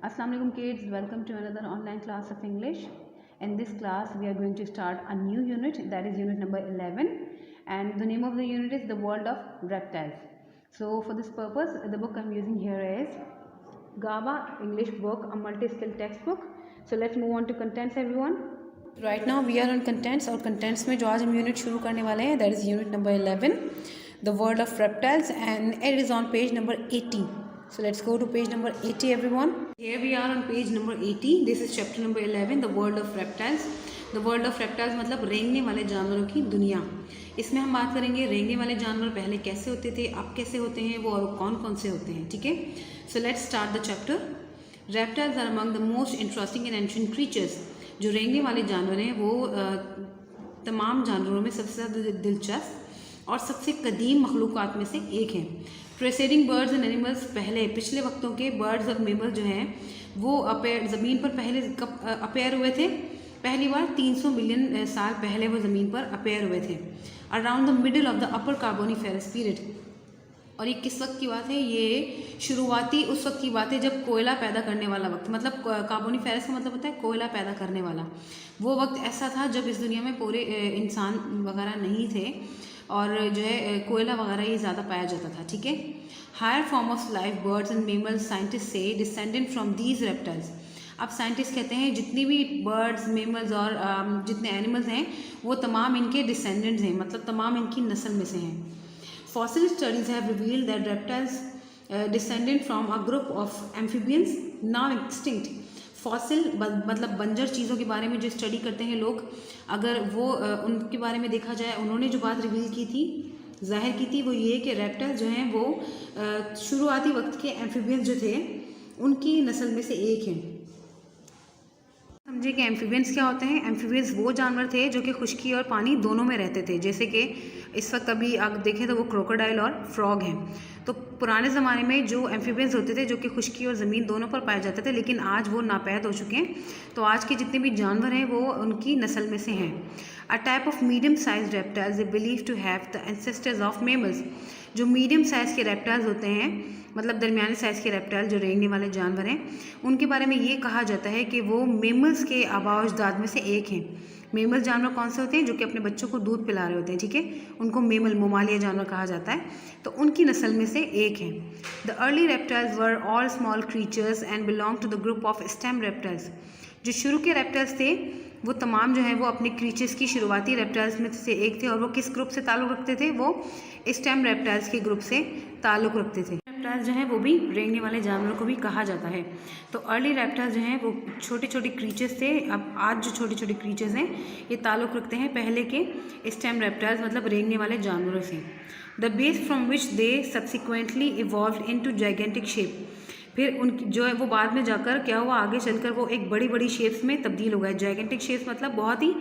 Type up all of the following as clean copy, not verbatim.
Assalamu alaikum kids, welcome to another online class of English. In this class we are going to start a new unit, that is unit number 11, and the name of the unit is the world of reptiles. So for this purpose the book I am using here is GABA English book, a multi-skill textbook. So let's move on to contents everyone. Right now we are on contents और contents में जो आज हम unit शुरू करने वाले हैं that is unit number 11, the world of reptiles, and it is on page number 80. So let's go to page number 80 everyone. Here we are on page number 80. This is chapter number 11, the world of reptiles. The world of reptiles मतलब रेंगने वाले जानवरों की दुनिया. इसमें हम बात करेंगे रेंगने वाले जानवर पहले कैसे होते थे, अब कैसे होते हैं वो, और कौन कौन से होते हैं. ठीक है. So let's start the chapter. Reptiles are among the most interesting and ancient creatures. जो रेंगने वाले जानवर हैं वो तमाम जानवरों में सबसे ज़्यादा दिलचस्प और सबसे कदीम मखलूक़ात में से एक है. प्रेसिडिंग बर्ड्स एंड एनिमल्स, पहले पिछले वक्तों के बर्ड्स और मेमल्स जो हैं वो ज़मीन पर पहले कब अपेयर हुए थे. पहली बार 300 मिलियन साल पहले वो ज़मीन पर अपेयर हुए थे, around the middle of the upper Carboniferous period. और ये किस वक्त की बात है? ये शुरुआती उस वक्त की बात है जब कोयला पैदा करने वाला वक्त, मतलब कार्बोनिफेरस का मतलब होता है कोयला पैदा करने वाला. वो वक्त ऐसा था जब इस दुनिया में पूरे इंसान वगैरह नहीं थे और जो है कोयला वगैरह ये ज़्यादा पाया जाता था. ठीक है. Higher form of life birds and mammals, scientist से डिसेंडेंट फ्रॉम दीज रेप्टाइल्स. अब साइंटिस्ट कहते हैं जितनी भी बर्ड्स, मेमल्स और जितने एनिमल्स हैं वो तमाम इनके डिसेंडेंट्स हैं, मतलब तमाम इनकी नस्ल में से हैं. Fossil studies have revealed that reptiles descended from a group of amphibians now extinct. Fossil मतलब बंजर चीज़ों के बारे में जो स्टडी करते हैं लोग, अगर वो उनके बारे में देखा जाए, उन्होंने जो बात रिवील की थी, जाहिर की थी, वो ये कि रेप्टाइल्स जो हैं वो शुरुआती वक्त के एम्फीबियंस जो थे उनकी नस्ल में से एक हैं. समझिए कि एम्फीबियंस क्या होते हैं. एम्फीबियंस वो जानवर थे जो कि खुश्की और पानी दोनों में रहते थे. जैसे कि इस वक्त अभी आप देखें तो वो क्रोकोडाइल और फ्रॉग हैं. तो पुराने ज़माने में जो एम्फीबियंस होते थे जो कि खुश्की और ज़मीन दोनों पर पाए जाते थे, लेकिन आज वो नापैद हो चुके हैं. तो आज के जितने भी जानवर हैं वो उनकी नस्ल में से हैं. A type of medium size reptiles they believe to have the ancestors of mammals. जो मीडियम साइज़ के रेप्टाइल्स होते हैं, मतलब दरमियाने साइज़ के रेप्टाइल जो रेंगने वाले जानवर हैं, उनके बारे में ये कहा जाता है कि वो मेमल्स के आबा अजदाद में से एक हैं. मेमल जानवर कौन से होते हैं? जो कि अपने बच्चों को दूध पिला रहे होते हैं. ठीक है. उनको मेमल, ममालिया जानवर कहा जाता है. तो उनकी नस्ल में से एक है. The early reptiles were all small creatures and belong to the group of stem reptiles. जो शुरू के रेप्टाइल्स थे वो तमाम जो है वो अपने क्रीचर्स की शुरुआती रेप्टाइल्स में से एक थे. और वो किस ग्रुप से ताल्लुक़ रखते थे? वो स्टेम रेप्टाइल्स के ग्रुप से ताल्लुक़ रखते थे. रेप्टाइल्स जो हैं वो भी रेंगने वाले जानवरों को भी कहा जाता है. तो अर्ली रेप्टाइल्स जो हैं वो छोटे छोटे क्रीचर्स थे. अब आज जो छोटे छोटे क्रीचर्स हैं ये ताल्लुक़ रखते हैं पहले के स्टेम रेप्टाइल्स, मतलब रेंगने वाले जानवरों से. The base from which they subsequently evolved into gigantic shape. फिर उनकी जो है वो बाद में जाकर क्या हुआ, आगे चलकर वो एक बड़ी बड़ी शेप्स में तब्दील हो गए. जाइगेंटिक शेप्स मतलब बहुत ही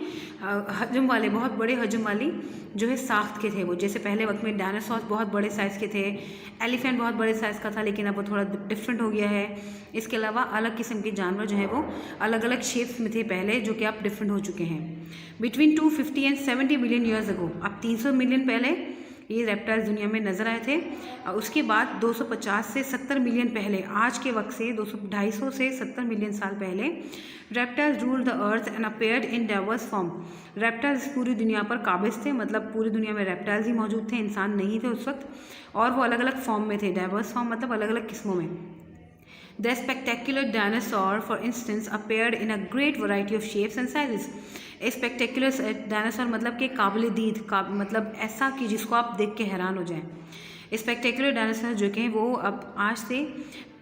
हजम वाले, बहुत बड़े हजम वाली जो है साख्त के थे वो. जैसे पहले वक्त में डायनासोर बहुत बड़े साइज़ के थे, एलिफेंट बहुत बड़े साइज़ का था, लेकिन अब वो थोड़ा डिफरेंट हो गया है. इसके अलावा अलग किस्म के जानवर जो है वो अलग अलग शेप्स में थे पहले, जो कि अब डिफरेंट हो चुके हैं. Between 250 and 70 million years ago, अब 300 मिलियन पहले ये रेप्टाइल्स दुनिया में नज़र आए थे. और उसके बाद 250 से 70 मिलियन पहले, आज के वक्त से 250 से 70 मिलियन साल पहले, reptiles rule the earth and appeared in diverse form. Reptiles पूरी दुनिया पर काबिज थे, मतलब पूरी दुनिया में रेप्टाइल्स ही मौजूद थे, इंसान नहीं थे उस वक्त. और वो अलग अलग फॉर्म में थे. डाइवर्स फॉर्म मतलब अलग अलग किस्मों में. The spectacular dinosaur for instance appeared in a great variety of shapes and sizes. Spectacular dinosaur मतलब कि काबिल दीद, मतलब ऐसा कि जिसको आप देख के हैरान हो जाएं. स्पेक्टेकुलर डायनासोर जो कि वो अब आज से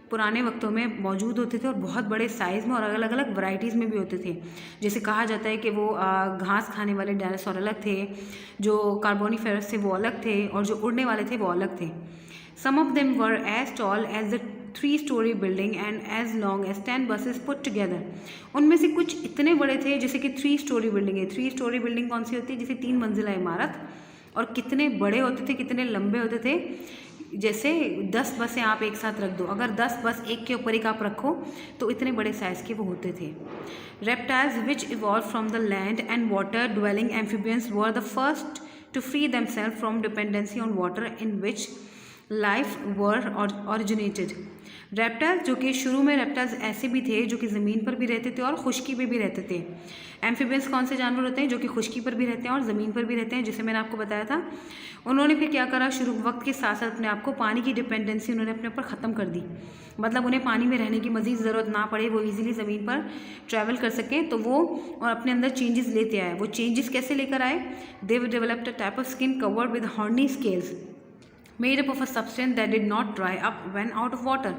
पुराने वक्तों में मौजूद होते थे और बहुत बड़े साइज़ में और अलग अलग वैरायटीज़ में भी होते थे. जैसे कहा जाता है कि वो घास खाने वाले डायनासोर अलग थे, जो कार्बोनिफेरस थे वो अलग थे, और जो उड़ने वाले थे वो अलग थे. Some of them were as tall as the 3-story building and as long as 10 buses put together. उनमें से कुछ इतने बड़े थे जैसे कि 3-story बिल्डिंग है. 3-story बिल्डिंग कौन सी होती है? जैसे 3 मंजिला इमारत. और कितने बड़े होते थे, कितने लंबे होते थे. जैसे 10 बसें आप एक साथ रख दो, अगर 10 बस एक के ऊपर एक आप रखो तो इतने बड़े साइज़ के वो होते थे. Reptiles which evolve from the land and water dwelling amphibians were the first to free themselves from dependency on water, in which life were originated. Reptiles, जो कि शुरू में रेप्टाइल्स ऐसे भी थे जो कि ज़मीन पर भी रहते थे और खुश्की पे भी रहते थे। एम्फीबियंस कौन से जानवर होते हैं जो कि खुश्की पर भी रहते हैं और ज़मीन पर भी रहते हैं, जिसे मैंने आपको बताया था। उन्होंने फिर क्या करा, शुरू वक्त के साथ साथ अपने आप को पानी की डिपेंडेंसी उन्होंने अपने ऊपर ख़त्म कर दी। मतलब उन्हें पानी में रहने की मज़ीद ज़रूरत ना पड़े, वो ईजिली ज़मीन पर ट्रैवल कर सकें, तो वो और अपने अंदर चेंजेस लेते आए। वो चेंजेस कैसे लेकर आए? They developed a type of skin covered with horny scales made up of a substance that did not dry up when out of water.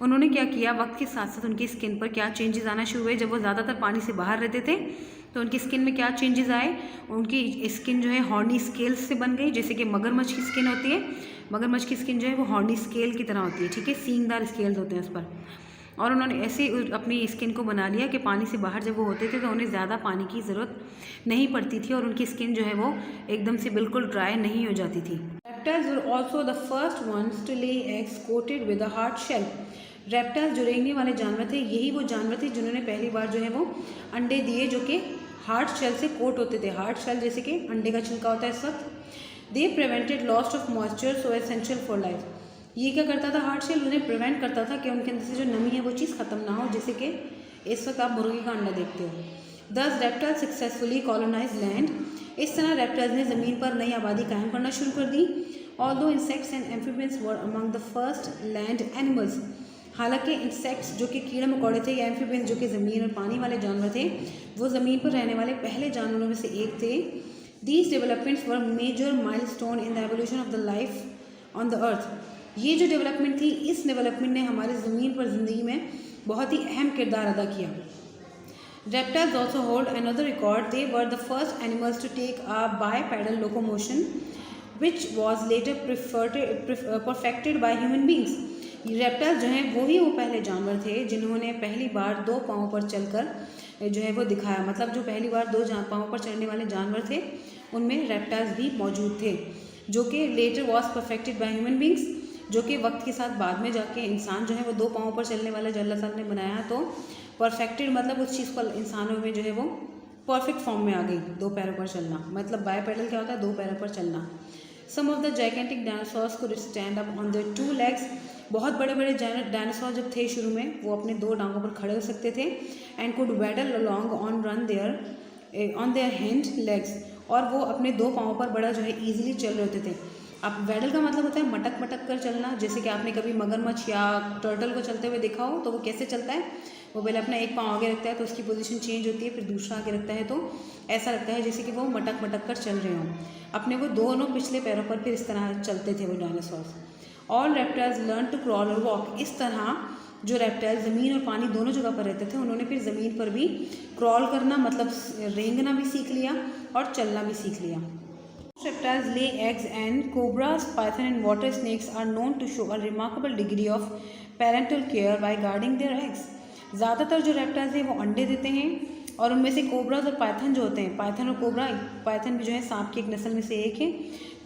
उन्होंने क्या किया, वक्त के साथ साथ उनकी स्किन पर क्या चेंजेस आना शुरू हुए। जब वो ज़्यादातर पानी से बाहर रहते थे तो उनकी स्किन में क्या चेंजेस आए, उनकी स्किन जो है हॉर्नी स्केल्स से बन गई, जैसे कि मगरमच्छ की स्किन होती है। मगरमच्छ की स्किन जो है वो हॉर्नी स्केल की तरह होती है, ठीक है, सींगदार स्केल्स होते हैं उस पर। और उन्होंने ऐसे अपनी स्किन को बना लिया कि पानी से बाहर जब वो होते थे तो उन्हें ज़्यादा पानी की ज़रूरत नहीं पड़ती थी और उनकी स्किन जो है वो एकदम से बिल्कुल ड्राई नहीं हो जाती थी। Reptiles were also the first ones to lay eggs coated with a hard shell. Reptiles जो रेंगने वाले जानवर थे, यही वो जानवर थे जिन्होंने पहली बार जो है वो अंडे दिए जो कि हार्ड शेल से कोट होते थे। हार्ड शेल जैसे कि अंडे का छिलका होता है इस वक्त। They prevented loss of moisture so essential for life. ये क्या करता था, हार्ड शेल उन्हें प्रिवेंट करता था कि उनके अंदर से जो नमी है वो चीज़ ख़त्म ना हो, जैसे कि इस वक्त आप मुर्गी का अंडा देखते हो। दस रेप्टाइल सक्सेसफुली कॉलोनाइज लैंड। इस तरह रेप्टाइल्स ने ज़मीन पर नई आबादी कायम करना शुरू कर दी। Although insects and amphibians were among the first land animals. हालांकि इंसेक्ट्स जो कि कीड़े मकोड़े थे या एम्फीबियंस जो कि ज़मीन और पानी वाले जानवर थे, वो ज़मीन पर रहने वाले पहले जानवरों में से एक थे। These developments were major milestone in the evolution of the life on the earth. ये जो डेवलपमेंट थी, इस डेवलपमेंट ने हमारी ज़मीन पर ज़िंदगी में बहुत ही अहम किरदार अदा किया। Reptiles also hold another record. They were the first animals to take a bipedal locomotion, which was later perfected by human beings. Reptiles जो हैं वो पहले जानवर थे जिन्होंने पहली बार दो पाँव पर चलकर जो है वो दिखाया। मतलब जो पहली बार दो पाँव पर चलने वाले जानवर थे उनमें रेप्टाइल्स भी मौजूद थे, जो कि later was perfected by human beings, जो कि वक्त के साथ बाद में जाके इंसान जो है वो दो पाँव पर चलने वाला जो अल्लाह ताला ने बनाया, तो परफेक्टेड मतलब उस चीज़ को इंसानों में जो है वो परफेक्ट फॉर्म में आ गई, दो पैरों पर चलना। मतलब बायपेडल क्या होता है, दो पैरों पर चलना। Some of the gigantic dinosaurs could stand up on their 2 legs। बहुत बड़े बड़े डायनासोर जब थे शुरू में, वो अपने दो टांगों पर खड़े हो सकते थे। And could waddle along on their hand legs. और वो अपने दो पाँव पर बड़ा जो है ईजिली चल रहे होते थे। अब वैडल का मतलब होता है मटक मटक कर चलना। जैसे कि आपने कभी मगरमच्छ या टर्टल को चलते हुए देखा हो, तो वो कैसे चलता है, वो पहले अपना एक पाँव आगे रखता है तो उसकी पोजीशन चेंज होती है, फिर दूसरा आगे रखता है तो ऐसा लगता है जैसे कि वो मटक मटक कर चल रहे हों। अपने वो दोनों पिछले पैरों पर फिर इस तरह चलते थे वो dinosaurs. All reptiles learn to crawl और वॉक। इस तरह जो रेप्टाइल ज़मीन और पानी दोनों जगह पर रहते थे, उन्होंने फिर ज़मीन पर भी क्रॉल करना मतलब रेंगना भी सीख लिया और चलना भी सीख लिया। Reptiles lay eggs and cobras, python and water snakes are known to show a remarkable degree of parental care by guarding their eggs. ज़्यादातर जो रेप्टाइल्स हैं वो अंडे देते हैं और उनमें से कोबराज और पाइथन जो होते हैं, पाइथन और कोबरा, पाइथन भी जो है सांप की एक नस्ल में से एक है।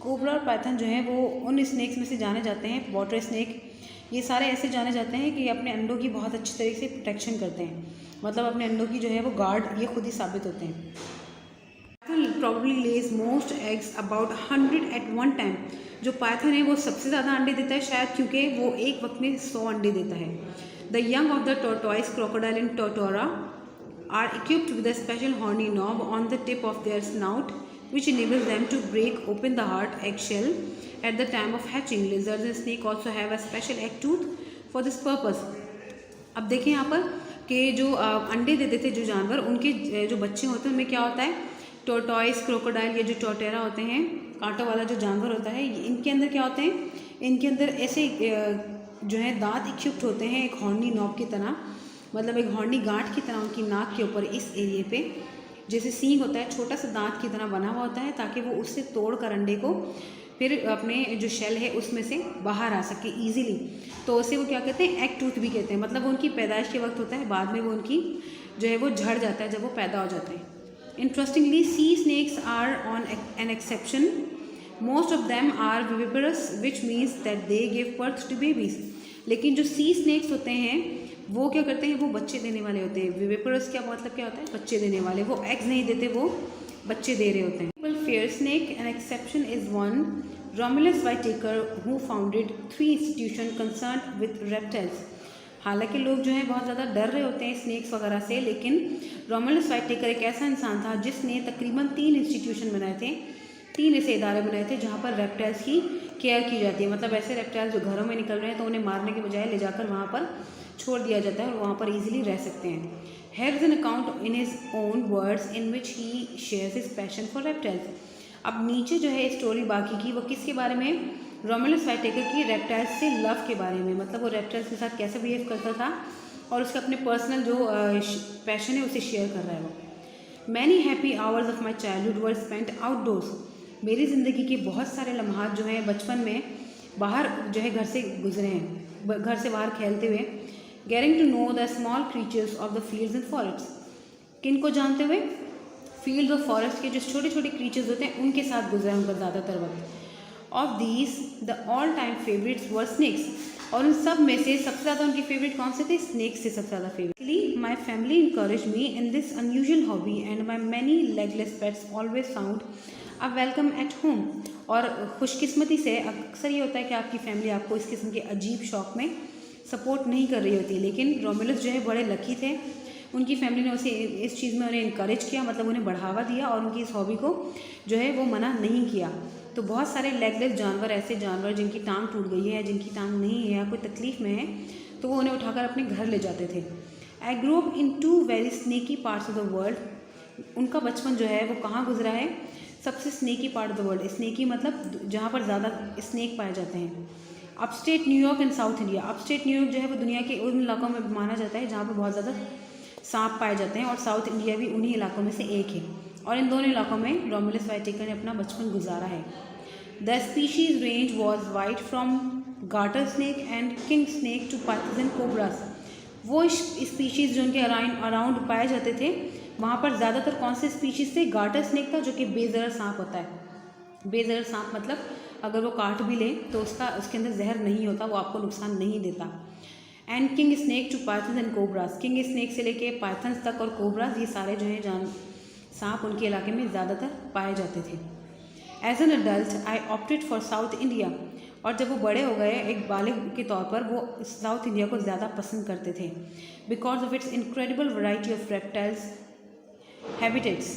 कोबरा और पाइथन जो है वो उन स्नैक्स में से जाने जाते हैं, वाटर स्नैक, ये सारे ऐसे जाने जाते हैं कि अपने अंडों की बहुत अच्छी तरीके से प्रोटेक्शन करते हैं। मतलब अपने अंडों की जो है वो गार्ड ये खुद ही साबित होते हैं। Probably lays most eggs about 100 at one time। जो पाइथन है वो सबसे ज़्यादा अंडे देता है शायद, क्योंकि वो एक वक्त में 100 अंडे देता है। The young of the tortoise, crocodile and tortora are equipped with a special horny knob on the tip of their snout, which enables them to break open the hard eggshell at the time of hatching. Lizards and snake also have a special egg tooth for this purpose। अब देखें यहाँ पर कि जो अंडे देते थे जो जानवर, उनके जो बच्चे होते हैं उनमें क्या होता है, टोर्टॉइस, क्रोकोडाइल, ये जो टोटेरा होते हैं, कांटों वाला जो जानवर होता है, इनके अंदर क्या होते हैं, इनके अंदर ऐसे जो है दांत इक्विप्ड होते हैं एक हॉर्नी नॉब की तरह, मतलब एक हॉर्नी गांठ की तरह उनकी नाक के ऊपर इस एरिए पे जैसे सींग होता है, छोटा सा दांत की तरह बना हुआ होता है, ताकि वो उससे तोड़ कर अंडे को फिर अपने जो शेल है उसमें से बाहर आ सके ईजिली। तो उसे वो क्या कहते हैं, एग टूथ भी कहते हैं। मतलब वो उनकी पैदाइश के वक्त होता है, बाद में वो उनकी जो है वो झड़ जाता है जब वो पैदा हो जाते हैं। Interestingly, sea snakes are an exception. Most of them are viviparous, which means that they give birth to babies. लेकिन जो sea snakes होते हैं वो क्या करते हैं, वो बच्चे देने वाले होते हैं। viviparous क्या मतलब क्या होता है, बच्चे देने वाले। वो eggs नहीं देते, वो बच्चे दे रहे होते हैं। People fear snake. An exception is one Romulus Whitaker who founded 3 institution concern with reptiles. हालांकि लोग जो है बहुत ज़्यादा डर रहे होते हैं स्नेक्स वगैरह से, लेकिन रोमुलस वाइटेकर एक ऐसा इंसान था जिसने तकरीबन 3 इंस्टीट्यूशन बनाए थे, 3 ऐसे इदारे बनाए थे जहाँ पर रेप्टाइल्स की केयर की जाती है। मतलब ऐसे रेप्टाइल्स जो घरों में निकल रहे हैं तो उन्हें मारने के बजाय ले जाकर वहाँ पर छोड़ दिया जाता है और वहाँ पर ईजिली रह सकते हैं। Here is an account in his own words in which he shares his passion for reptiles. अब नीचे जो है स्टोरी बाकी की वो किसके बारे में, रोमुलस वाइटेकर की रेप्टाइल्स से लव के बारे में। मतलब वो रेप्टाइल्स के साथ कैसे बिहेव करता था और उसका अपने पर्सनल जो पैशन है उसे शेयर कर रहा है वो। Many happy hours of my childhood were spent outdoors. मेरी ज़िंदगी के बहुत सारे लम्हात जो हैं बचपन में बाहर जो है घर से गुजरे हैं, घर से बाहर खेलते हुए। Getting to know the small creatures of the fields and forest. किन को जानते हुए, फील्ड्स और फॉरेस्ट के जो छोटे छोटे क्रीचर्स होते हैं उनके साथ गुजरा उनका ज़्यादातर वक्त। Of these the all time favourites were snakes. और उन सब में से सबसे ज़्यादा उनकी फेवरेट कौन से थे, स्नेक्स से सबसे ज़्यादा favourite. My family encourage me in this unusual hobby and my many legless pets always found a welcome at home. और खुशकिस्मती से अक्सर ये होता है कि आपकी फैमिली आपको इस किस्म के अजीब शौक में सपोर्ट नहीं कर रही होती, लेकिन रोमुलस जो है बड़े लकी थे। उनकी फैमिली ने उसे इस चीज़ में उन्हें इनकरेज किया, मतलब उन्हें बढ़ावा दिया और उनकी इस हॉबी को जो है वो मना नहीं किया। तो बहुत सारे लेगलेस जानवर, ऐसे जानवर जिनकी टांग टूट गई है, जिनकी टांग नहीं है या कोई तकलीफ़ में है, तो वो उन्हें उठाकर अपने घर ले जाते थे। I grow up in 2 very sneaky parts of the world. उनका बचपन जो है वो कहाँ गुजरा है, सबसे sneaky part of the world. Sneaky मतलब जहाँ पर ज़्यादा स्नेक पाए जाते हैं। Upstate New York and south India. Upstate New York जो है वो दुनिया के उन इलाकों में माना जाता है जहाँ पर बहुत ज़्यादा सांप पाए जाते हैं, और साउथ इंडिया भी उन्हीं इलाकों में से एक है। और इन दोनों इलाकों में रोमुलस वाइटेकर ने अपना बचपन गुजारा है। The species range was wide from garter snake and king snake to pythons and cobras. वो स्पीशीज़ जो उनके अराउंड पाए जाते थे, वहाँ पर ज़्यादातर कौन से स्पीशीज़ थे, गार्टर स्नेक था जो कि बेज़हर सांप होता है। बेज़हर सांप मतलब अगर वो काट भी ले तो उसके अंदर जहर नहीं होता, वो आपको नुकसान नहीं देता। And king snake to pythons and cobras. King snake से लेके पाइथन्स तक और कोबरास, ये सारे जो हैं सांप उनके इलाके में ज़्यादातर पाए जाते थे। As an adult I opted for south India. और जब वो बड़े हो गए, एक बालिग के तौर पर वो साउथ इंडिया को ज़्यादा पसंद करते थे, because of its incredible variety of reptiles habitats.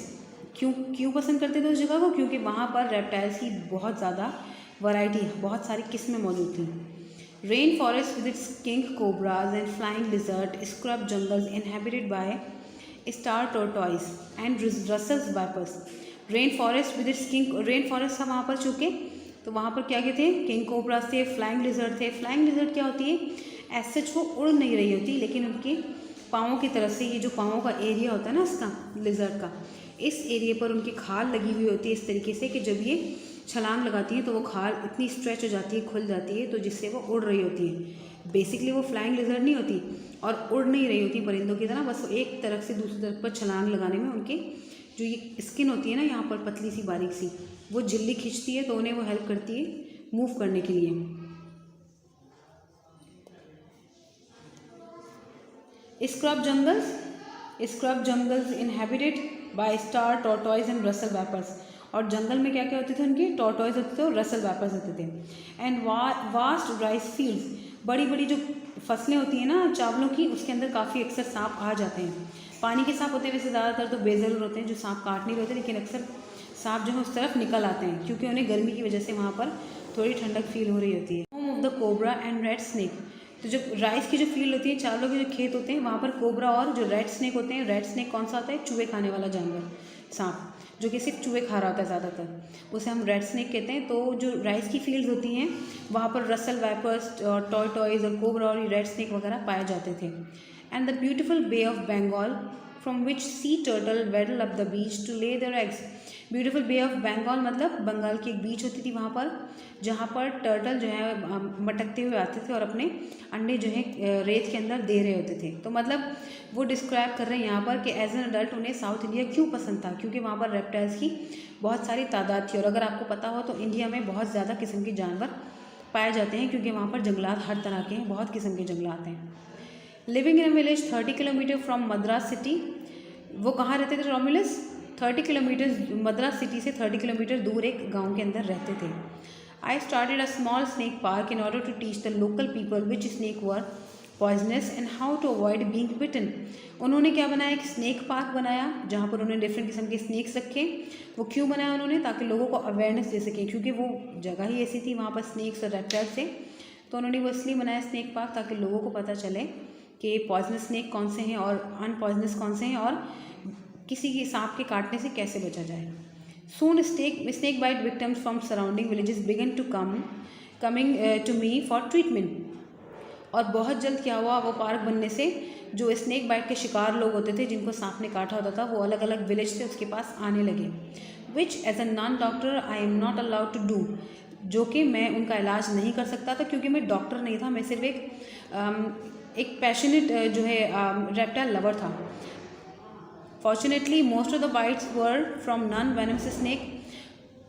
क्यों पसंद करते थे उस जगह को, क्योंकि वहाँ पर रेप्टाइल्स की बहुत ज़्यादा वैरायटी, बहुत सारी किस्में मौजूद थी। Rain forest with its king cobras and flying lizard, scrub jungles inhabited by star tortoise and Russell's vipers. Rain forest with its king, rain forest था वहाँ पर चूँकि, तो वहाँ पर क्या थे, किंग कोबराज थे, फ्लाइंग लिजर्ड थे। फ्लाइंग लिजर्ड क्या होती है, ऐसे वो उड़ नहीं रही होती, लेकिन उनके पाँवों की तरफ से, ये जो पाँवों का एरिया होता है ना इसका, लिजर्ड का, इस एरिया पर उनकी खाल लगी हुई होती है इस तरीके से कि जब ये छलांग लगाती है तो वो खाल इतनी स्ट्रेच हो जाती है, खुल जाती है, तो जिससे वो उड़ रही होती है। बेसिकली वो फ्लाइंग लिजर्ड नहीं होती और उड़ नहीं रही होती परिंदों की तरह, बस एक तरफ से दूसरी तरफ पर छलांग लगाने में उनके जो ये स्किन होती है ना यहाँ पर पतली सी बारीक सी, वो झिल्ली खींचती है, तो उन्हें वो हेल्प करती है मूव करने के लिए। Scrub jungles inhabited by star tortoise and Russell vipers. और जंगल में क्या क्या होते थे उनके, टॉर्टॉइज होते थे और रसल वाइपर्स होते थे। एंड वास्ट राइस फील्ड्स, बड़ी बड़ी जो फसलें होती हैं ना चावलों की, उसके अंदर काफ़ी अक्सर सांप आ जाते हैं। पानी के सांप होते हैं वैसे ज़्यादातर तो बेजरूर होते हैं जो सांप काट नहीं होते, लेकिन अक्सर सांप जो है उस तरफ निकल आते हैं क्योंकि उन्हें गर्मी की वजह से वहाँ पर थोड़ी ठंडक फील हो रही होती है। Home of the cobra and red snake. तो जो राइस की जो फील्ड होती है, चावलों के जो खेत होते हैं, वहाँ पर कोबरा और जो रेड स्नेक होते हैं। रेड स्नेक कौन सा होता है, चूहे खाने वाला जानवर, सांप जो कि सिर्फ चूहे खा रहा होता है ज़्यादातर, उसे हम रेड स्नेक कहते हैं। तो जो राइस की फील्ड होती हैं वहाँ पर रसल वाइपर्स और टॉर्टॉइज और कोबरा और रेड स्नेक वगैरह पाए जाते थे। And the beautiful Bay of Bengal from which sea turtle waddle up the beach to lay their eggs. Beautiful Bay of Bengal मतलब बंगाल की एक बीच होती थी वहाँ पर, जहाँ पर टर्टल जो है मटकते हुए आते थे और अपने अंडे जो है रेत के अंदर दे रहे होते थे। तो मतलब वो डिस्क्राइब कर रहे हैं यहाँ पर कि एज एन अडल्ट उन्हें साउथ इंडिया क्यों पसंद था, क्योंकि वहाँ पर रेप्टाइल्स की बहुत सारी तादाद थी। और अगर आपको पता हो तो इंडिया में बहुत ज़्यादा किस्म के जानवर पाए जाते हैं, क्योंकि वहाँ पर जंगलात हर तरह के हैं, बहुत किस्म के जंगलात हैं। Living in a village 30 kilometre from Madras city. वो कहाँ रहते थे रोमुलस, 30 किलोमीटर, मद्रास सिटी से 30 किलोमीटर दूर एक गांव के अंदर रहते थे। I started a small snake park in order to teach the local people which snake were poisonous and how to avoid being bitten. उन्होंने क्या बनाया, एक स्नैक पार्क बनाया जहाँ पर उन्होंने डिफरेंट किस्म के स्नैक्स रखे। वो क्यों बनाया उन्होंने, ताकि लोगों को अवेयरनेस दे सकें, क्योंकि वो जगह ही ऐसी थी, वहाँ पर स्नैक्स और रेप्टाइल्स थे। तो उन्होंने वो इसलिए बनाया स्नैक पार्क ताकि लोगों को पता चले कि पॉइजनस स्नैक कौन से हैं और अनपॉइजनस कौन से हैं, और किसी के सांप के काटने से कैसे बचा जाए। Soon snake bite victims from surrounding villages began to coming to me for treatment. और बहुत जल्द क्या हुआ, वो पार्क बनने से जो स्नैक बाइट के शिकार लोग होते थे जिनको सांप ने काटा होता था, वो अलग अलग विलेज से उसके पास आने लगे। Which as a non doctor I am not allowed to do, जो कि मैं उनका इलाज नहीं कर सकता था क्योंकि मैं डॉक्टर नहीं था, मैं सिर्फ एक पैशनेट जो है रेप्टाइल लवर था। Fortunately most of the bites were from non venomous snake,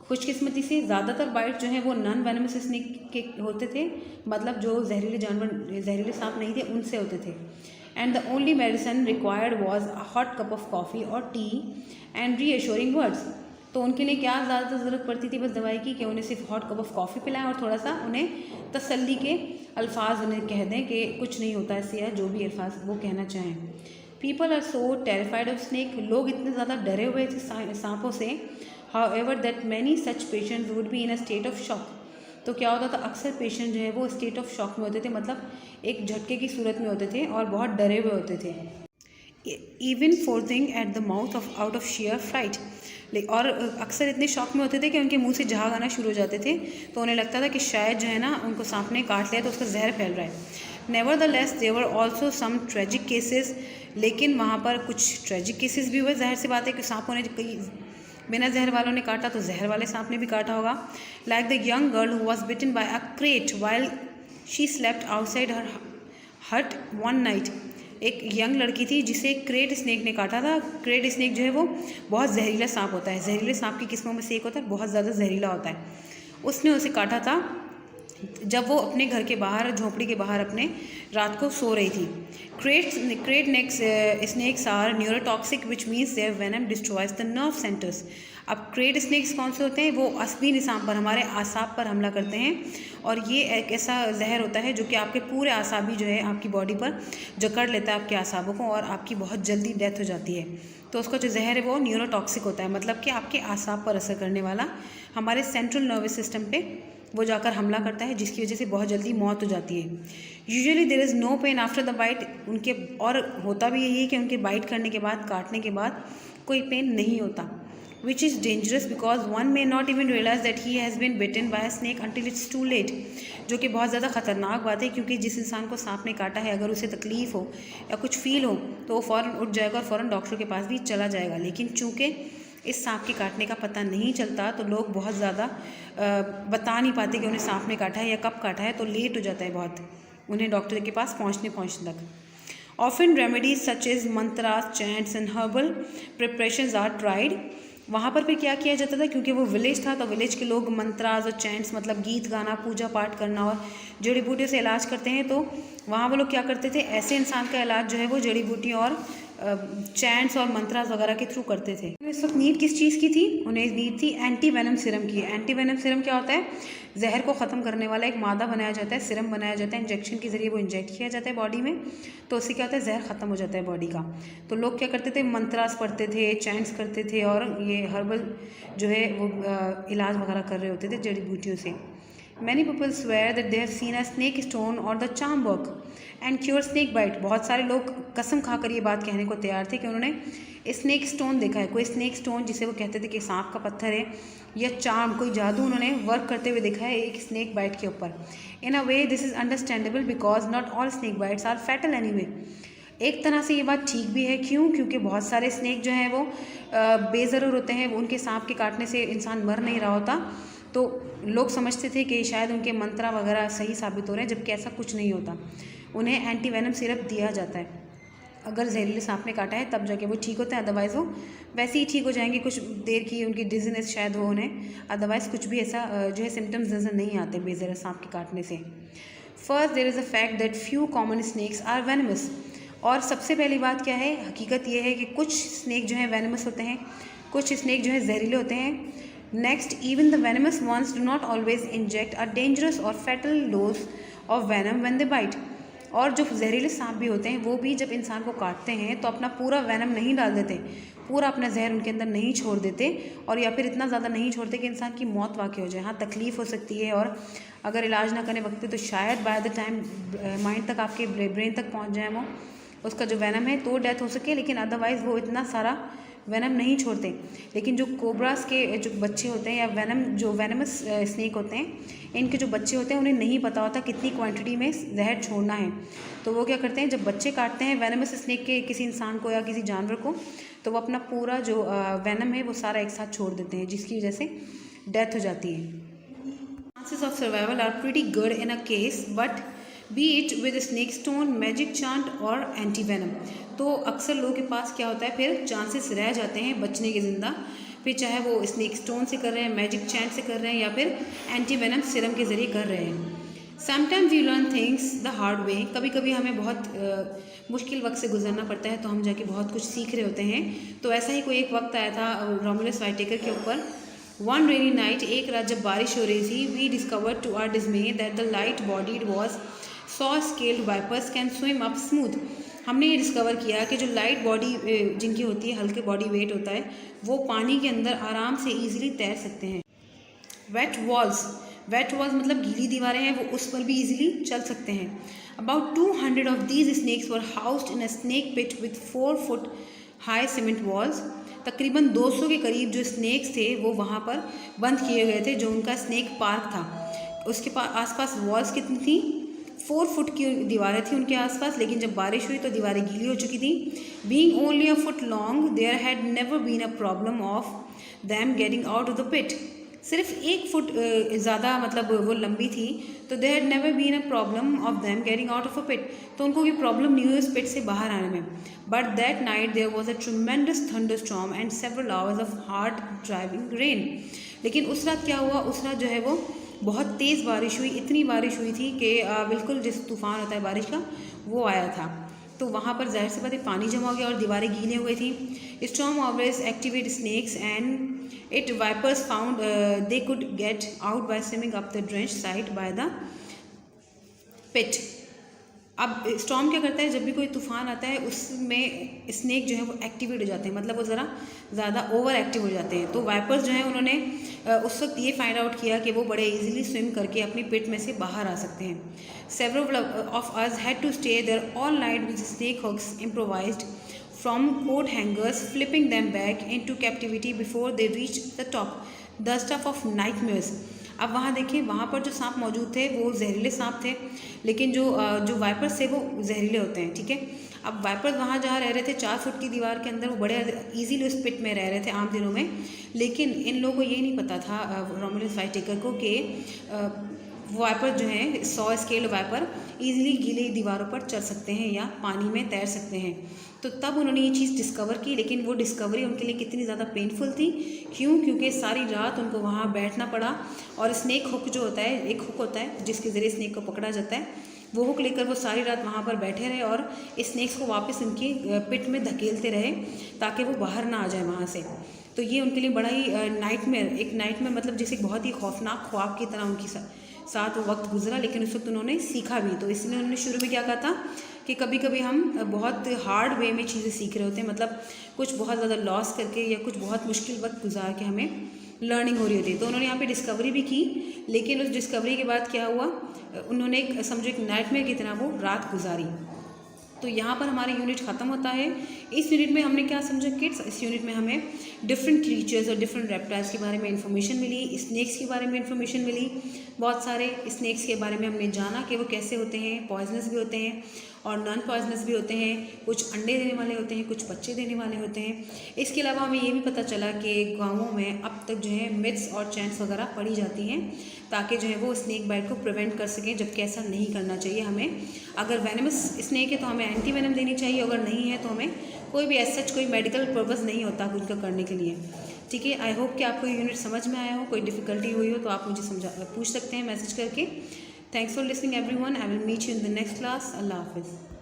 खुशकिस्मती से ज़्यादातर बाइट जो हैं वो नॉन वेनमस स्नैक के होते थे, मतलब जो जहरीले जानवर, जहरीले सांप नहीं थे, उनसे होते थे। And the only medicine required was a hot cup of coffee और टी एंड रीएश्योरिंग वर्ड्स। तो उनके लिए क्या ज़्यादातर ज़रूरत पड़ती थी बस दवाई की, कि उन्हें सिर्फ हॉट कप ऑफ कॉफ़ी पिलाएं और थोड़ा सा उन्हें तसल्ली के अल्फाज उन्हें कह दें कि कुछ नहीं होता इससे, या जो भी अल्फाज वो कहना चाहें। People are so terrified of snake, लोग इतने ज़्यादा डरे हुए थे सांपों से, however that many such patients would be in a state of shock। तो क्या होता था, अक्सर पेशेंट जो है वो स्टेट ऑफ शॉक में होते थे, मतलब एक झटके की सूरत में होते थे और बहुत डरे हुए होते थे। Even frothing at the mouth of out of sheer fright, और अक्सर इतने शॉक में होते थे कि उनके मुंह से झाग आना शुरू हो जाते थे, तो उन्हें लगता था कि शायद जो है ना उनको सांप ने काट लिया तो उसका जहर फैल रहा है। Nevertheless there were also some tragic cases, लेकिन वहाँ पर कुछ ट्रेजिक केसेस भी हुए। जाहिर सी बात है कि सांपों ने कई बिना जहर वालों ने काटा तो जहर वाले सांप ने भी काटा होगा। Like the young girl who was bitten by a krait while she slept outside her hut one night, एक यंग लड़की थी जिसे क्रेट स्नैक ने काटा था। क्रेट स्नैक जो है वो बहुत जहरीला सांप होता है, जहरीले सांप की किस्मों में से एक होता है, बहुत ज़्यादा जहरीला होता है। उसने उसे काटा था जब वो अपने घर के बाहर, झोंपड़ी के बाहर अपने रात को सो रही थी। Krait snakes are neurotoxic which means their venom destroys the nerve centres. अब क्रेट स्नैक्स कौन से होते हैं, वो असबी निशान पर, हमारे आसाब पर हमला करते हैं, और ये एक ऐसा जहर होता है जो कि आपके पूरे आसाबी जो है आपकी बॉडी पर जकड़ लेता है आपके आसाबों को, और आपकी बहुत जल्दी डेथ हो जाती है। तो उसका जो जहर है वो न्यूरोटॉक्सिक होता है, मतलब कि आपके आसाब पर असर करने वाला, हमारे सेंट्रल नर्वस सिस्टम पे वो जाकर हमला करता है, जिसकी वजह से बहुत जल्दी मौत हो जाती है। Usually there is no pain after the bite, उनके और होता भी यही है कि उनके बाइट करने के बाद, काटने के बाद कोई पेन नहीं होता। Which is dangerous because one may not even realise that he has been bitten by a snake until it's too late, जो कि बहुत ज़्यादा ख़तरनाक बात है, क्योंकि जिस इंसान को सांप ने काटा है अगर उसे तकलीफ़ हो या कुछ फील हो तो वो फ़ौरन उठ जाएगा और फ़ौरन डॉक्टर के पास भी चला जाएगा। लेकिन चूँकि इस सांप के काटने का पता नहीं चलता तो लोग बहुत ज़्यादा बता नहीं पाते कि उन्हें सांप ने काटा है या कब काटा है, तो लेट हो जाता है बहुत उन्हें डॉक्टर के पास पहुंचने तक। Often remedies such as mantras, chants and herbal preparations are tried. वहाँ पर क्या किया जाता था, क्योंकि वो विलेज था तो विलेज के लोग मंत्रास और चैंट्स, मतलब गीत गाना, पूजा पाठ करना और जड़ी बूटियों से इलाज करते हैं, तो वहाँ वो लोग क्या करते थे, ऐसे इंसान का इलाज जो है वो जड़ी बूटी और चैंट्स और मंत्रास वगैरह के थ्रू करते थे। इस वक्त नीड किस चीज़ की थी, उन्हें नीड थी एंटी वेनम सिरम की। एंटी वेनम सिरम क्या होता है, जहर को ख़त्म करने वाला एक मादा बनाया जाता है, सिरम बनाया जाता है, इंजेक्शन के ज़रिए वो इंजेक्ट किया जाता है बॉडी में, तो उससे क्या होता है, जहर ख़त्म हो जाता है बॉडी का। तो लोग क्या करते थे, मंत्रास पढ़ते थे, चैंट्स करते थे, और ये हर्बल जो है वो इलाज वगैरह कर रहे होते थे जड़ी बूटियों से। Many people swear that they have seen a snake stone or the charm work and cure snake bite। बहुत सारे लोग कसम खाकर ये बात कहने को तैयार थे कि उन्होंने स्नैक स्टोन देखा है, कोई स्नैक स्टोन जिसे वो कहते थे कि सांप का पत्थर है, या चार्म, कोई जादू उन्होंने वर्क करते हुए देखा है एक स्नैक बाइट के ऊपर। In a way this is understandable because not all snake bites are fatal anyway. एक तरह से ये बात ठीक भी है, क्यों, क्योंकि बहुत सारे स्नैक जो हैं वो बेज़रूर होते हैं, उनके सांप के काटने से इंसान मर नहीं रहा होता, तो लोग समझते थे कि शायद उनके मंत्रा वगैरह सही साबित हो रहे हैं, जबकि ऐसा कुछ नहीं होता। उन्हें एंटी वेनम सिरप दिया जाता है, अगर जहरीले सांप ने काटा है तब जाके वो ठीक होते हैं, अदरवाइज़ वो वैसे ही ठीक हो जाएंगे, कुछ देर की उनकी डिजीनेस शायद हो उन्हें, अदरवाइज़ कुछ भी ऐसा जो है सिम्टम्स नज़र नहीं आते बेजहर सांप के काटने से। First there is a fact that few common snakes are venomous. और सबसे पहली बात क्या है, हकीकत ये है कि कुछ स्नैक जो है वेनमस होते हैं, कुछ स्नैक जो है जहरीले होते हैं। Next, even the venomous ones do not always inject a dangerous or fatal dose of venom when they bite. और जो जहरीले सांप भी होते हैं वो भी जब इंसान को काटते हैं तो अपना पूरा वेनम नहीं डाल देते, पूरा अपना जहर उनके अंदर नहीं छोड़ देते, और या फिर इतना ज़्यादा नहीं छोड़ते कि इंसान की मौत वाक़ई हो जाए। हाँ, तकलीफ़ हो सकती है, और अगर इलाज ना करने वक्त पे तो शायद बाय द टाइम माइंड तक, आपके ब्रेन तक पहुँच जाए वो उसका जो वेनम है, तो डेथ हो सके, लेकिन अदरवाइज़ वो इतना सारा वेनम नहीं छोड़ते। लेकिन जो कोबरास के जो बच्चे होते हैं, या जो वेनमस स्नेक होते हैं, इनके जो बच्चे होते हैं उन्हें नहीं पता होता कितनी क्वांटिटी में जहर छोड़ना है। तो वो क्या करते हैं, जब बच्चे काटते हैं वेनमस स्नेक के किसी इंसान को या किसी जानवर को, तो वो अपना पूरा जो वेनम है वो सारा एक साथ छोड़ देते हैं, जिसकी वजह से डेथ हो जाती है। Chances of survival are pretty good in a case, but be it with snake stone, magic chant और एंटी वेनम। तो अक्सर लोगों के पास क्या होता है, फिर चांसेस रह जाते हैं बचने के ज़िंदा, फिर चाहे वो स्नेक स्टोन से कर रहे हैं, मैजिक चैंट से कर रहे हैं, या फिर एंटी वेनम सिरम के ज़रिए कर रहे हैं। Sometimes we learn things the hard way. कभी कभी हमें बहुत मुश्किल वक्त से गुजरना पड़ता है, तो हम जाके बहुत कुछ सीख रहे होते हैं। तो ऐसा ही कोई एक वक्त आया था रोमुलस व्हाइटेकर के ऊपर। वन रेनी नाइट, एक रात जब बारिश हो रही थी, we discovered to our dismay that the light bodied was saw scaled vipers can swim up smooth. हमने ये डिस्कवर किया कि जो लाइट बॉडी जिनकी होती है, हल्के बॉडी वेट होता है, वो पानी के अंदर आराम से ईजिली तैर सकते हैं। वेट वॉल्स मतलब गीली दीवारें हैं, वो उस पर भी ईजिली चल सकते हैं। About 200 of these snakes were housed in a snake pit with 4 foot high cement walls. तकरीबन 200 के करीब जो स्नेक्स थे वो वहाँ पर बंद किए गए थे, जो उनका स्नेक पार्क था। उसके आसपास वॉल्स कितनी थी, 4 फुट की दीवारें थी उनके आसपास। लेकिन जब बारिश हुई तो दीवारें गीली हो चुकी थी। Being only a foot long, there had never been a problem of them getting out of the pit. सिर्फ 1 फुट ज़्यादा मतलब वो लंबी थी, तो there had never been a problem of them getting out of a pit. तो उनको कोई प्रॉब्लम नहीं हुई उस पिट से बाहर आने में। But that night there was a tremendous thunder storm and several hours of hard driving rain. लेकिन उस रात क्या हुआ, उस रात जो है वो बहुत तेज़ बारिश हुई। इतनी बारिश हुई थी कि बिल्कुल जिस तूफ़ान होता है बारिश का, वो आया था। तो वहाँ पर जाहिर सी बात है पानी जमा हो गया और दीवारें गीली हो गई थी। Storm always activate snakes and it vipers found they could get out by swimming up the drench side by the pit. अब स्टॉर्म क्या करता है, जब भी कोई तूफ़ान आता है उसमें स्नेक जो है वो एक्टिवेट हो जाते हैं, मतलब वो ज़रा ज़्यादा ओवर एक्टिव हो जाते हैं। तो वाइपर्स जो है उन्होंने उस वक्त ये फाइंड आउट किया कि वो बड़े इजीली स्विम करके अपनी पिट में से बाहर आ सकते हैं। Several of us had to stay there all night with snake hooks improvised from coat hangers, flipping them back into captivity before they reach the top, the stuff of nightmares. अब वहाँ देखिए, वहाँ पर जो सांप मौजूद थे वो जहरीले सांप थे, लेकिन जो वाइपर्स थे वो जहरीले होते हैं, ठीक है। अब वाइपर्स वहाँ जहाँ रह रहे थे 4 फुट की दीवार के अंदर, वो बड़े इजीली उस पिट में रह रहे थे आम दिनों में। लेकिन इन लोगों को ये नहीं पता था रोमुलस व्हाइटेकर को कि वाइपर जो हैं 100 स्केल वाइपर ईजिली गीली दीवारों पर चल सकते हैं या पानी में तैर सकते हैं। तो तब उन्होंने ये चीज़ डिस्कवर की। लेकिन वो डिस्कवरी उनके लिए कितनी ज़्यादा पेनफुल थी, क्यों? क्योंकि सारी रात उनको वहाँ बैठना पड़ा, और स्नेक हुक जो होता है, एक हुक होता है जिसके ज़रिए स्नेक को पकड़ा जाता है, वो हुक लेकर वो सारी रात वहाँ पर बैठे रहे और स्नेक्स को वापस उनकी पिट में धकेलते रहे ताकि वो बाहर ना आ जाए वहाँ से। तो ये उनके लिए बड़ा ही नाइटमेयर मतलब जैसे बहुत ही खौफनाक ख्वाब की तरह उनकी साथ वो वक्त गुजरा। लेकिन उस वक्त उन्होंने सीखा भी। तो इसलिए उन्होंने शुरू में क्या कहा था कि कभी कभी हम बहुत हार्ड वे में चीज़ें सीख रहे होते हैं, मतलब कुछ बहुत ज़्यादा लॉस करके या कुछ बहुत मुश्किल वक्त गुजार के हमें लर्निंग हो रही होती है। तो उन्होंने यहाँ पे डिस्कवरी भी की, लेकिन उस डिस्कवरी के बाद क्या हुआ, उन्होंने समझो एक नाइटमेयर की तरह वो रात गुजारी। तो यहाँ पर हमारा यूनिट ख़त्म होता है। इस यूनिट में हमने क्या समझा किड्स, इस यूनिट में हमें डिफरेंट क्रीचर्स और डिफरेंट रेप्टाइल्स के बारे में इन्फॉर्मेशन मिली, स्नेक्स के बारे में इन्फॉर्मेशन मिली। बहुत सारे स्नेक्स के बारे में हमने जाना कि वो कैसे होते हैं, पॉइजनस भी होते हैं और नॉन पॉइजनस भी होते हैं, कुछ अंडे देने वाले होते हैं, कुछ बच्चे देने वाले होते हैं। इसके अलावा हमें ये भी पता चला कि गाँवों में अब तक जो है मिथ्स और चैंट्स वगैरह पड़ी जाती हैं ताकि जो है वो स्नेक बाइट को प्रिवेंट कर सकें, जबकि ऐसा नहीं करना चाहिए हमें। अगर वेनमस स्नेक है तो हमें एंटी वेनम देनी चाहिए, अगर नहीं है तो हमें कोई भी ऐसा कोई मेडिकल पर्पस नहीं होता उनका करने के लिए, ठीक है। आई होप कि आपको यूनिट समझ में आया हो। कोई डिफ़िकल्टी हुई हो तो आप मुझे पूछ सकते हैं मैसेज करके। Thanks for listening everyone. I will meet you in the next class. अल्लाह हाफिज़।